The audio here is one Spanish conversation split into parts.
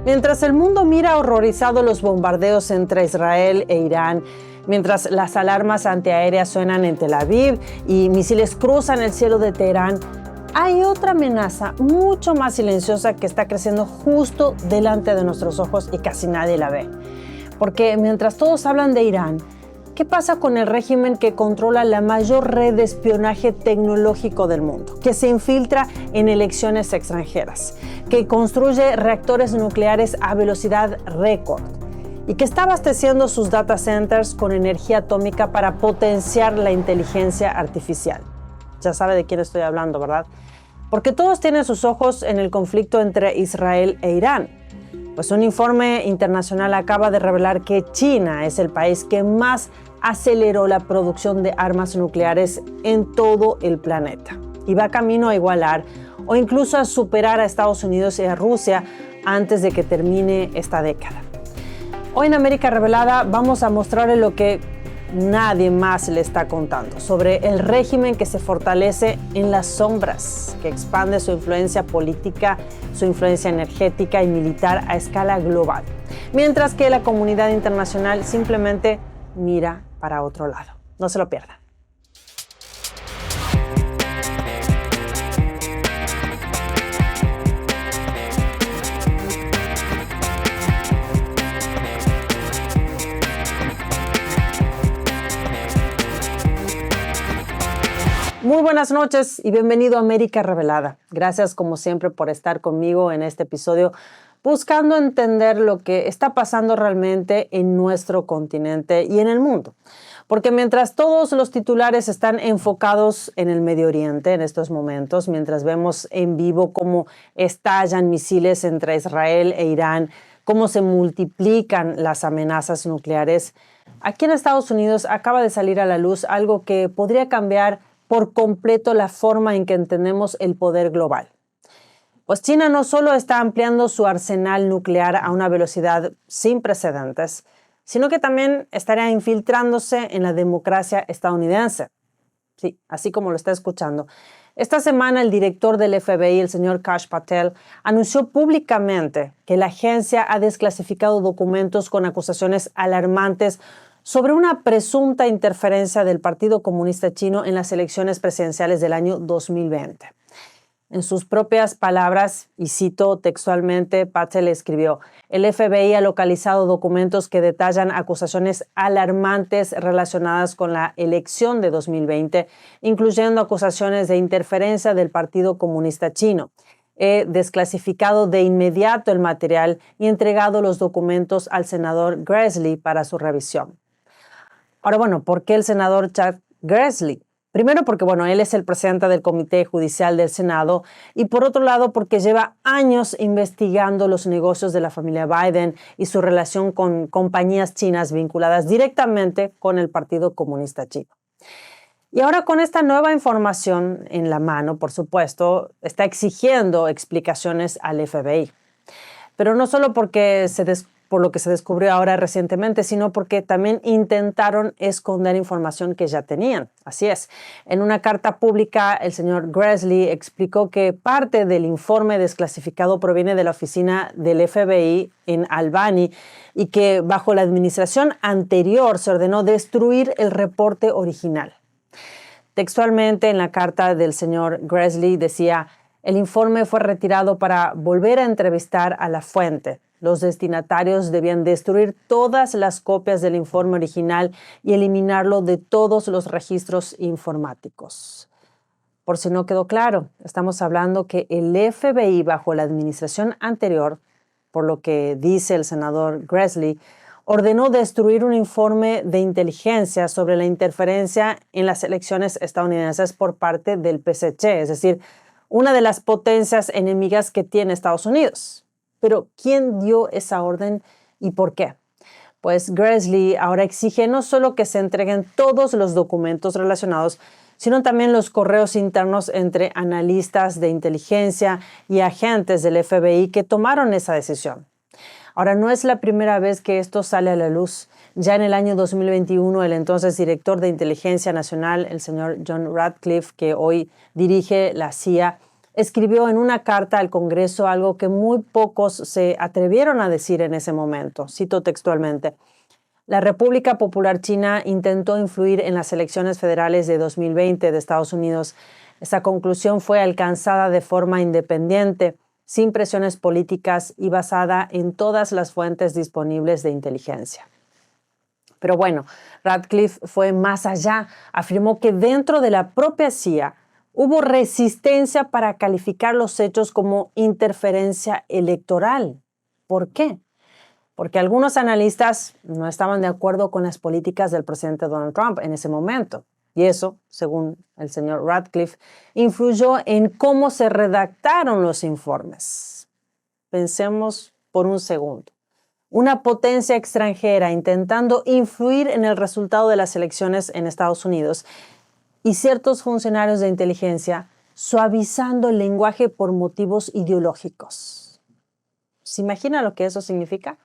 Mientras el mundo mira horrorizado los bombardeos entre Israel e Irán, mientras las alarmas antiaéreas suenan en Tel Aviv y misiles cruzan el cielo de Teherán, hay otra amenaza mucho más silenciosa que está creciendo justo delante de nuestros ojos y casi nadie la ve. Porque mientras todos hablan de Irán, ¿qué pasa con el régimen que controla la mayor red de espionaje tecnológico del mundo, que se infiltra en elecciones extranjeras, que construye reactores nucleares a velocidad récord y que está abasteciendo sus data centers con energía atómica para potenciar la inteligencia artificial? Ya sabe de quién estoy hablando, ¿verdad? Porque todos tienen sus ojos en el conflicto entre Israel e Irán. Pues un informe internacional acaba de revelar que China es el país que más aceleró la producción de armas nucleares en todo el planeta y va camino a igualar o incluso a superar a Estados Unidos y a Rusia antes de que termine esta década. Hoy en América Revelada vamos a mostrarle lo que nadie más le está contando sobre el régimen que se fortalece en las sombras, que expande su influencia política, su influencia energética y militar a escala global, mientras que la comunidad internacional simplemente mira para otro lado. No se lo pierdan. Muy buenas noches y bienvenido a América Revelada. Gracias como siempre por estar conmigo en este episodio buscando entender lo que está pasando realmente en nuestro continente y en el mundo. Porque mientras todos los titulares están enfocados en el Medio Oriente en estos momentos, mientras vemos en vivo cómo estallan misiles entre Israel e Irán, cómo se multiplican las amenazas nucleares, aquí en Estados Unidos acaba de salir a la luz algo que podría cambiar por completo la forma en que entendemos el poder global. Pues China no solo está ampliando su arsenal nuclear a una velocidad sin precedentes, sino que también estaría infiltrándose en la democracia estadounidense. Sí, así como lo está escuchando. Esta semana el director del FBI, el señor Kash Patel, anunció públicamente que la agencia ha desclasificado documentos con acusaciones alarmantes sobre una presunta interferencia del Partido Comunista Chino en las elecciones presidenciales del año 2020. En sus propias palabras, y cito textualmente, Patel escribió: el FBI ha localizado documentos que detallan acusaciones alarmantes relacionadas con la elección de 2020, incluyendo acusaciones de interferencia del Partido Comunista Chino. He desclasificado de inmediato el material y entregado los documentos al senador Grassley para su revisión. Ahora, ¿por qué el senador Chuck Grassley? Primero porque, él es el presidente del Comité Judicial del Senado y por otro lado porque lleva años investigando los negocios de la familia Biden y su relación con compañías chinas vinculadas directamente con el Partido Comunista Chino. Y ahora con esta nueva información en la mano, por supuesto, está exigiendo explicaciones al FBI. Pero no solo por lo que se descubrió ahora recientemente, sino porque también intentaron esconder información que ya tenían. Así es. En una carta pública, el señor Grassley explicó que parte del informe desclasificado proviene de la oficina del FBI en Albany y que bajo la administración anterior se ordenó destruir el reporte original. Textualmente en la carta del señor Grassley decía: el informe fue retirado para volver a entrevistar a la fuente. Los destinatarios debían destruir todas las copias del informe original y eliminarlo de todos los registros informáticos. Por si no quedó claro, estamos hablando que el FBI bajo la administración anterior, por lo que dice el senador Grassley, ordenó destruir un informe de inteligencia sobre la interferencia en las elecciones estadounidenses por parte del PSC, es decir, una de las potencias enemigas que tiene Estados Unidos. Pero ¿quién dio esa orden y por qué? Pues Grassley ahora exige no solo que se entreguen todos los documentos relacionados, sino también los correos internos entre analistas de inteligencia y agentes del FBI que tomaron esa decisión. Ahora, no es la primera vez que esto sale a la luz. Ya en el año 2021, el entonces director de Inteligencia Nacional, el señor John Ratcliffe, que hoy dirige la CIA, escribió en una carta al Congreso algo que muy pocos se atrevieron a decir en ese momento. Cito textualmente: la República Popular China intentó influir en las elecciones federales de 2020 de Estados Unidos. Esa conclusión fue alcanzada de forma independiente, sin presiones políticas y basada en todas las fuentes disponibles de inteligencia. Pero bueno, Ratcliffe fue más allá. Afirmó que dentro de la propia CIA hubo resistencia para calificar los hechos como interferencia electoral. ¿Por qué? Porque algunos analistas no estaban de acuerdo con las políticas del presidente Donald Trump en ese momento. Y eso, según el señor Ratcliffe, influyó en cómo se redactaron los informes. Pensemos por un segundo. Una potencia extranjera intentando influir en el resultado de las elecciones en Estados Unidos y ciertos funcionarios de inteligencia suavizando el lenguaje por motivos ideológicos. ¿Se imagina lo que eso significa?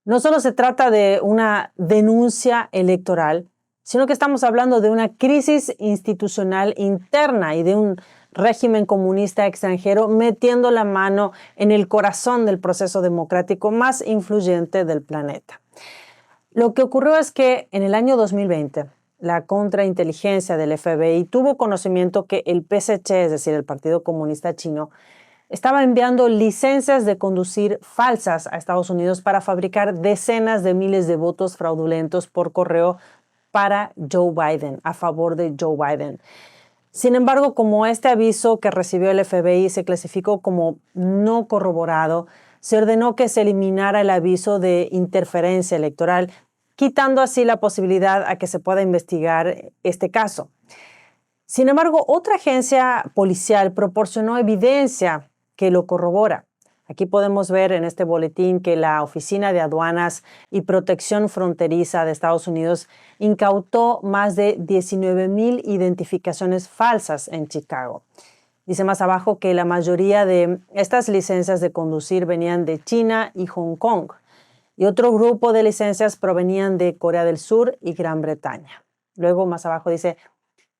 No solo se trata de una denuncia electoral, sino que estamos hablando de una crisis institucional interna y de un régimen comunista extranjero metiendo la mano en el corazón del proceso democrático más influyente del planeta. Lo que ocurrió es que en el año 2020, la contrainteligencia del FBI tuvo conocimiento que el PSC, es decir, el Partido Comunista Chino, estaba enviando licencias de conducir falsas a Estados Unidos para fabricar decenas de miles de votos fraudulentos por correo para Joe Biden, a favor de Joe Biden. Sin embargo, como este aviso que recibió el FBI se clasificó como no corroborado, se ordenó que se eliminara el aviso de interferencia electoral, quitando así la posibilidad a que se pueda investigar este caso. Sin embargo, otra agencia policial proporcionó evidencia que lo corrobora. Aquí podemos ver en este boletín que la Oficina de Aduanas y Protección Fronteriza de Estados Unidos incautó más de 19,000 identificaciones falsas en Chicago. Dice más abajo que la mayoría de estas licencias de conducir venían de China y Hong Kong, y otro grupo de licencias provenían de Corea del Sur y Gran Bretaña. Luego más abajo dice: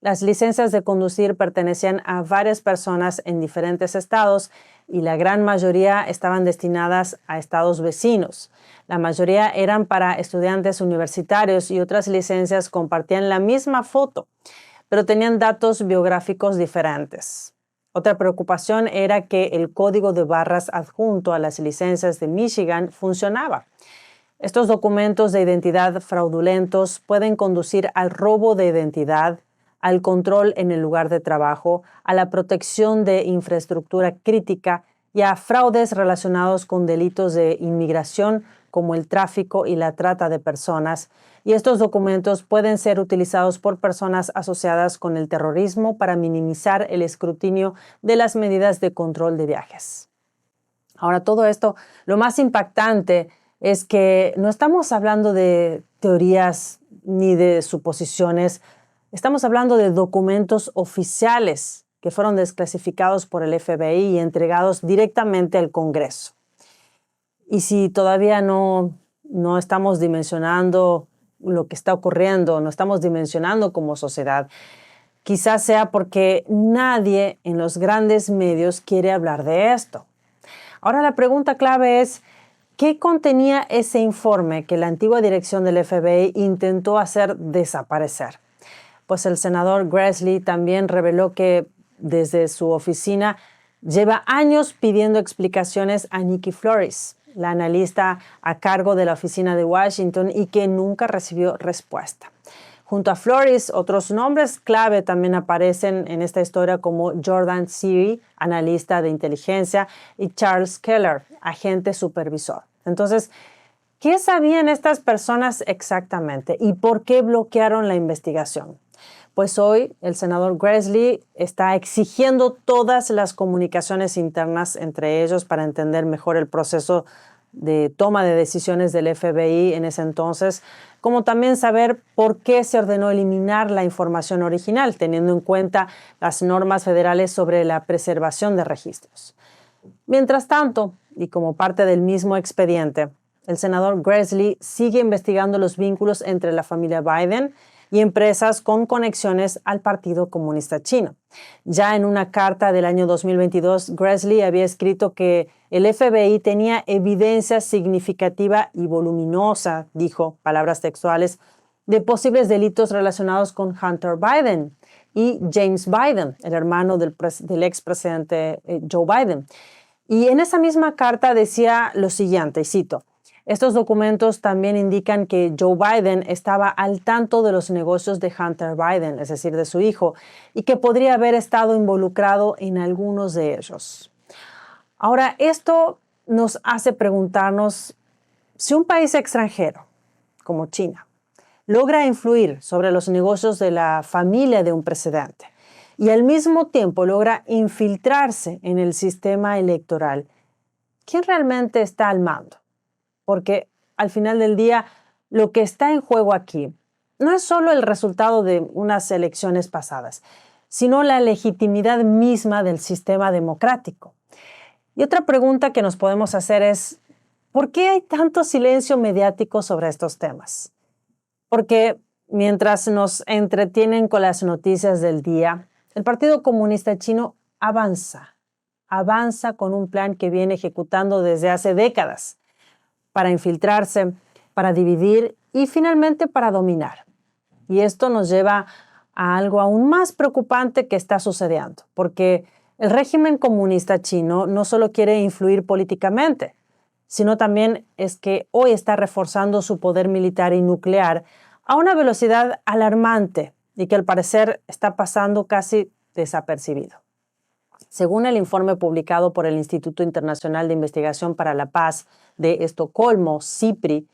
las licencias de conducir pertenecían a varias personas en diferentes estados y la gran mayoría estaban destinadas a estados vecinos. La mayoría eran para estudiantes universitarios y otras licencias compartían la misma foto, pero tenían datos biográficos diferentes. Otra preocupación era que el código de barras adjunto a las licencias de Michigan funcionaba. Estos documentos de identidad fraudulentos pueden conducir al robo de identidad, al control en el lugar de trabajo, a la protección de infraestructura crítica y a fraudes relacionados con delitos de inmigración como el tráfico y la trata de personas. Y estos documentos pueden ser utilizados por personas asociadas con el terrorismo para minimizar el escrutinio de las medidas de control de viajes. Ahora, todo esto, lo más impactante es que no estamos hablando de teorías ni de suposiciones. Estamos hablando de documentos oficiales que fueron desclasificados por el FBI y entregados directamente al Congreso. Y si todavía no estamos dimensionando lo que está ocurriendo, no estamos dimensionando como sociedad, quizás sea porque nadie en los grandes medios quiere hablar de esto. Ahora la pregunta clave es: ¿qué contenía ese informe que la antigua dirección del FBI intentó hacer desaparecer? Pues el senador Grassley también reveló que desde su oficina lleva años pidiendo explicaciones a Nikki Flores, la analista a cargo de la oficina de Washington, y que nunca recibió respuesta. Junto a Flores, otros nombres clave también aparecen en esta historia, como Jordan Seary, analista de inteligencia, y Charles Keller, agente supervisor. Entonces, ¿qué sabían estas personas exactamente y por qué bloquearon la investigación? Pues hoy el senador Grassley está exigiendo todas las comunicaciones internas entre ellos para entender mejor el proceso de toma de decisiones del FBI en ese entonces, como también saber por qué se ordenó eliminar la información original, teniendo en cuenta las normas federales sobre la preservación de registros. Mientras tanto, y como parte del mismo expediente, el senador Grassley sigue investigando los vínculos entre la familia Biden, y empresas con conexiones al Partido Comunista Chino. Ya en una carta del año 2022, Grassley había escrito que el FBI tenía evidencia significativa y voluminosa, dijo, palabras textuales, de posibles delitos relacionados con Hunter Biden y James Biden, el hermano del expresidente Joe Biden. Y en esa misma carta decía lo siguiente, y cito, estos documentos también indican que Joe Biden estaba al tanto de los negocios de Hunter Biden, es decir, de su hijo, y que podría haber estado involucrado en algunos de ellos. Ahora, esto nos hace preguntarnos si un país extranjero, como China, logra influir sobre los negocios de la familia de un presidente y al mismo tiempo logra infiltrarse en el sistema electoral, ¿quién realmente está al mando? Porque al final del día, lo que está en juego aquí no es solo el resultado de unas elecciones pasadas, sino la legitimidad misma del sistema democrático. Y otra pregunta que nos podemos hacer es, ¿por qué hay tanto silencio mediático sobre estos temas? Porque mientras nos entretienen con las noticias del día, el Partido Comunista Chino avanza con un plan que viene ejecutando desde hace décadas para infiltrarse, para dividir y finalmente para dominar. Y esto nos lleva a algo aún más preocupante que está sucediendo, porque el régimen comunista chino no solo quiere influir políticamente, sino también es que hoy está reforzando su poder militar y nuclear a una velocidad alarmante y que al parecer está pasando casi desapercibido. Según el informe publicado por el Instituto Internacional de Investigación para la Paz de Estocolmo, CIPRI,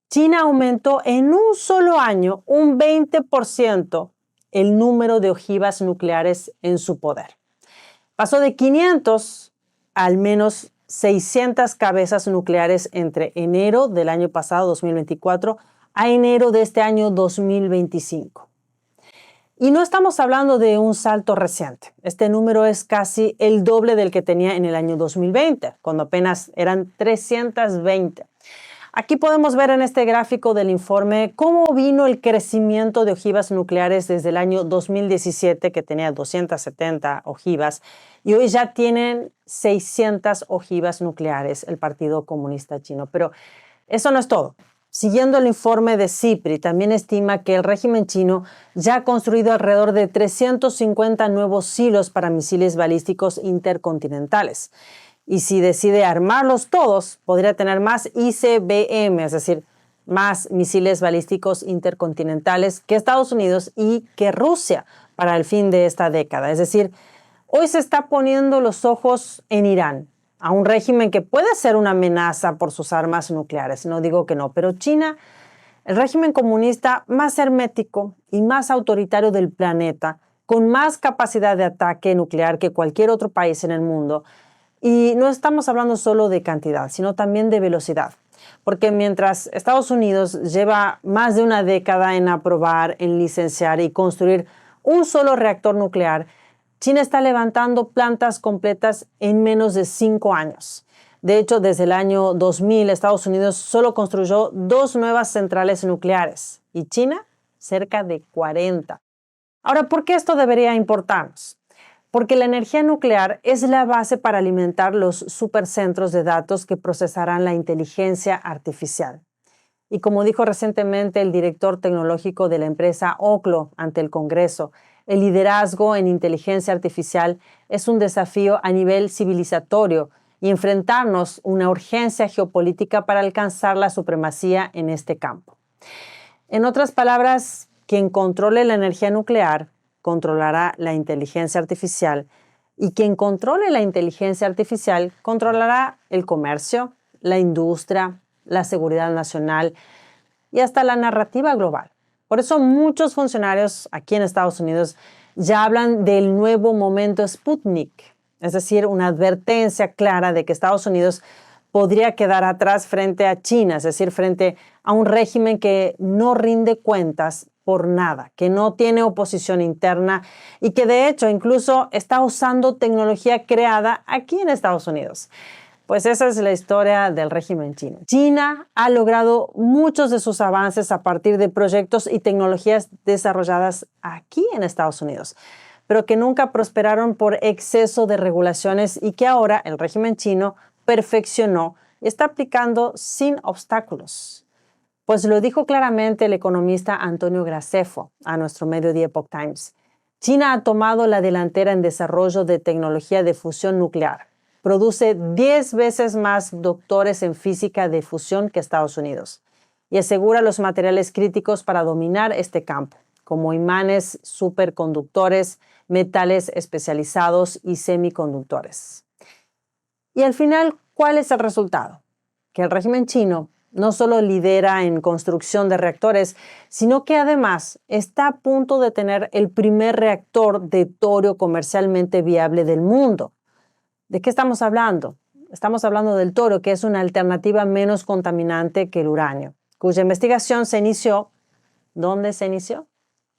China aumentó en un solo año un 20% el número de ojivas nucleares en su poder. Pasó de 500 a al menos 600 cabezas nucleares entre enero del año pasado, 2024, a enero de este año 2025. Y no estamos hablando de un salto reciente. Este número es casi el doble del que tenía en el año 2020, cuando apenas eran 320. Aquí podemos ver en este gráfico del informe cómo vino el crecimiento de ojivas nucleares desde el año 2017, que tenía 270 ojivas, y hoy ya tienen 600 ojivas nucleares el Partido Comunista Chino. Pero eso no es todo. Siguiendo el informe de CIPRI, también estima que el régimen chino ya ha construido alrededor de 350 nuevos silos para misiles balísticos intercontinentales. Y si decide armarlos todos, podría tener más ICBM, es decir, más misiles balísticos intercontinentales que Estados Unidos y que Rusia para el fin de esta década. Es decir, hoy se está poniendo los ojos en Irán, a un régimen que puede ser una amenaza por sus armas nucleares, no digo que no, pero China, el régimen comunista más hermético y más autoritario del planeta, con más capacidad de ataque nuclear que cualquier otro país en el mundo. Y no estamos hablando solo de cantidad, sino también de velocidad. Porque mientras Estados Unidos lleva más de una década en aprobar, en licenciar y construir un solo reactor nuclear, China está levantando plantas completas en menos de 5 años. De hecho, desde el año 2000, Estados Unidos solo construyó 2 nuevas centrales nucleares y China cerca de 40. Ahora, ¿por qué esto debería importarnos? Porque la energía nuclear es la base para alimentar los supercentros de datos que procesarán la inteligencia artificial. Y como dijo recientemente el director tecnológico de la empresa Oklo ante el Congreso, el liderazgo en inteligencia artificial es un desafío a nivel civilizatorio y enfrentarnos una urgencia geopolítica para alcanzar la supremacía en este campo. En otras palabras, quien controle la energía nuclear controlará la inteligencia artificial y quien controle la inteligencia artificial controlará el comercio, la industria, la seguridad nacional y hasta la narrativa global. Por eso muchos funcionarios aquí en Estados Unidos ya hablan del nuevo momento Sputnik, es decir, una advertencia clara de que Estados Unidos podría quedar atrás frente a China, es decir, frente a un régimen que no rinde cuentas por nada, que no tiene oposición interna y que de hecho incluso está usando tecnología creada aquí en Estados Unidos. Pues esa es la historia del régimen chino. China ha logrado muchos de sus avances a partir de proyectos y tecnologías desarrolladas aquí en Estados Unidos, pero que nunca prosperaron por exceso de regulaciones y que ahora el régimen chino perfeccionó y está aplicando sin obstáculos. Pues lo dijo claramente el economista Antonio Graceffo a nuestro medio The Epoch Times. China ha tomado la delantera en desarrollo de tecnología de fusión nuclear. Produce 10 veces más doctores en física de fusión que Estados Unidos y asegura los materiales críticos para dominar este campo, como imanes, superconductores, metales especializados y semiconductores. Y al final, ¿cuál es el resultado? Que el régimen chino no solo lidera en construcción de reactores, sino que además está a punto de tener el primer reactor de torio comercialmente viable del mundo. ¿De qué estamos hablando? Estamos hablando del torio, que es una alternativa menos contaminante que el uranio, cuya investigación se inició. ¿Dónde se inició?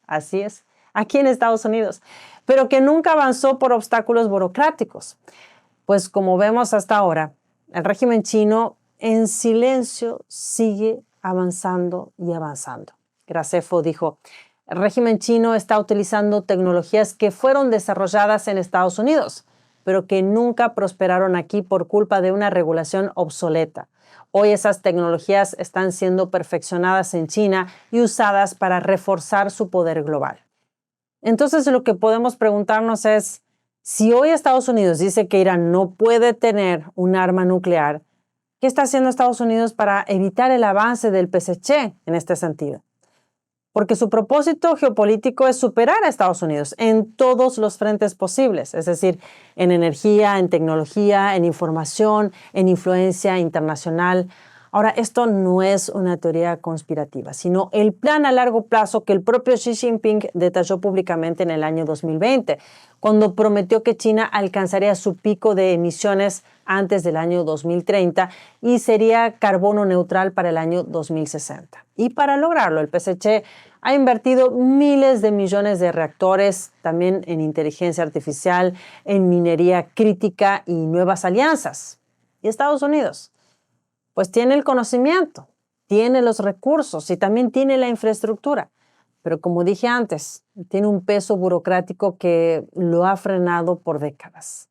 Así es, aquí en Estados Unidos, pero que nunca avanzó por obstáculos burocráticos. Pues como vemos hasta ahora, el régimen chino en silencio sigue avanzando y avanzando. Graceffo dijo, el régimen chino está utilizando tecnologías que fueron desarrolladas en Estados Unidos, pero que nunca prosperaron aquí por culpa de una regulación obsoleta. Hoy esas tecnologías están siendo perfeccionadas en China y usadas para reforzar su poder global. Entonces lo que podemos preguntarnos es, si hoy Estados Unidos dice que Irán no puede tener un arma nuclear, ¿qué está haciendo Estados Unidos para evitar el avance del PSC en este sentido? Porque su propósito geopolítico es superar a Estados Unidos en todos los frentes posibles, es decir, en energía, en tecnología, en información, en influencia internacional. Ahora, esto no es una teoría conspirativa, sino el plan a largo plazo que el propio Xi Jinping detalló públicamente en el año 2020, cuando prometió que China alcanzaría su pico de emisiones antes del año 2030 y sería carbono neutral para el año 2060. Y para lograrlo, el PSC ha invertido miles de millones de reactores, también en inteligencia artificial, en minería crítica y nuevas alianzas. ¿Y Estados Unidos? Pues tiene el conocimiento, tiene los recursos y también tiene la infraestructura. Pero como dije antes, tiene un peso burocrático que lo ha frenado por décadas.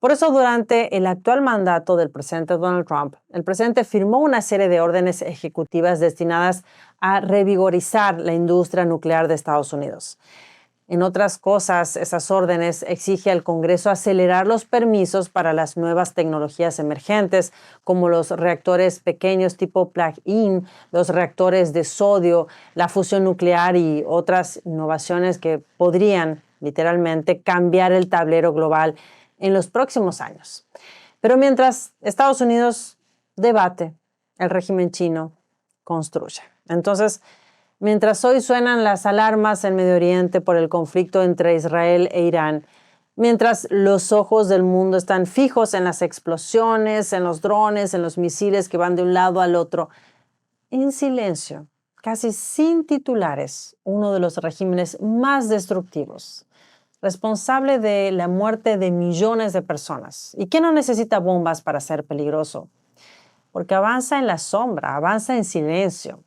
Por eso, durante el actual mandato del presidente Donald Trump, el presidente firmó una serie de órdenes ejecutivas destinadas a revigorizar la industria nuclear de Estados Unidos. En otras cosas, esas órdenes exigen al Congreso acelerar los permisos para las nuevas tecnologías emergentes, como los reactores pequeños tipo plug-in, los reactores de sodio, la fusión nuclear y otras innovaciones que podrían literalmente cambiar el tablero global en los próximos años. Pero mientras Estados Unidos debate, el régimen chino construye. Entonces, mientras hoy suenan las alarmas en Medio Oriente por el conflicto entre Israel e Irán, mientras los ojos del mundo están fijos en las explosiones, en los drones, en los misiles que van de un lado al otro, en silencio, casi sin titulares, uno de los regímenes más destructivos, responsable de la muerte de millones de personas y que no necesita bombas para ser peligroso, porque avanza en la sombra, avanza en silencio.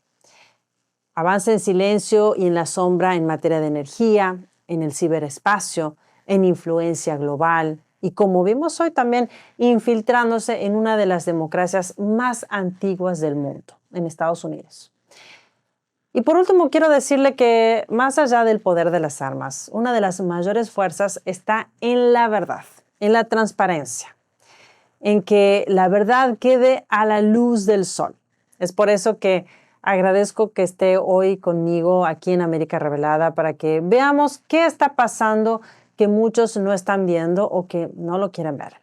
Avanza en silencio y en la sombra en materia de energía, en el ciberespacio, en influencia global y, como vimos hoy, también infiltrándose en una de las democracias más antiguas del mundo, en Estados Unidos. Y por último, quiero decirle que más allá del poder de las armas, una de las mayores fuerzas está en la verdad, en la transparencia, en que la verdad quede a la luz del sol. Es por eso que agradezco que esté hoy conmigo aquí en América Revelada para que veamos qué está pasando que muchos no están viendo o que no lo quieren ver.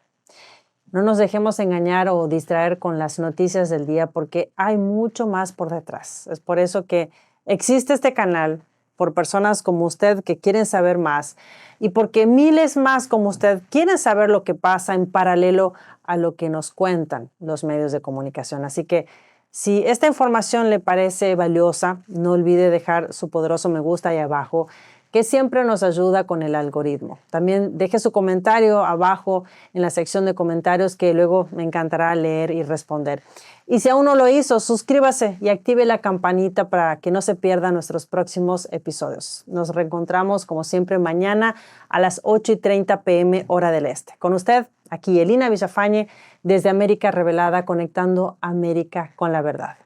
No nos dejemos engañar o distraer con las noticias del día porque hay mucho más por detrás. Es por eso que existe este canal, por personas como usted que quieren saber más y porque miles más como usted quieren saber lo que pasa en paralelo a lo que nos cuentan los medios de comunicación. Así que si esta información le parece valiosa, no olvide dejar su poderoso me gusta ahí abajo. que siempre nos ayuda con el algoritmo. También deje su comentario abajo en la sección de comentarios, que luego me encantará leer y responder. Y si aún no lo hizo, suscríbase y active la campanita para que no se pierdan nuestros próximos episodios. Nos reencontramos, como siempre, mañana a las 8:30 p.m. hora del este. Con usted, aquí Elina Villafañe, desde América Revelada, conectando América con la verdad.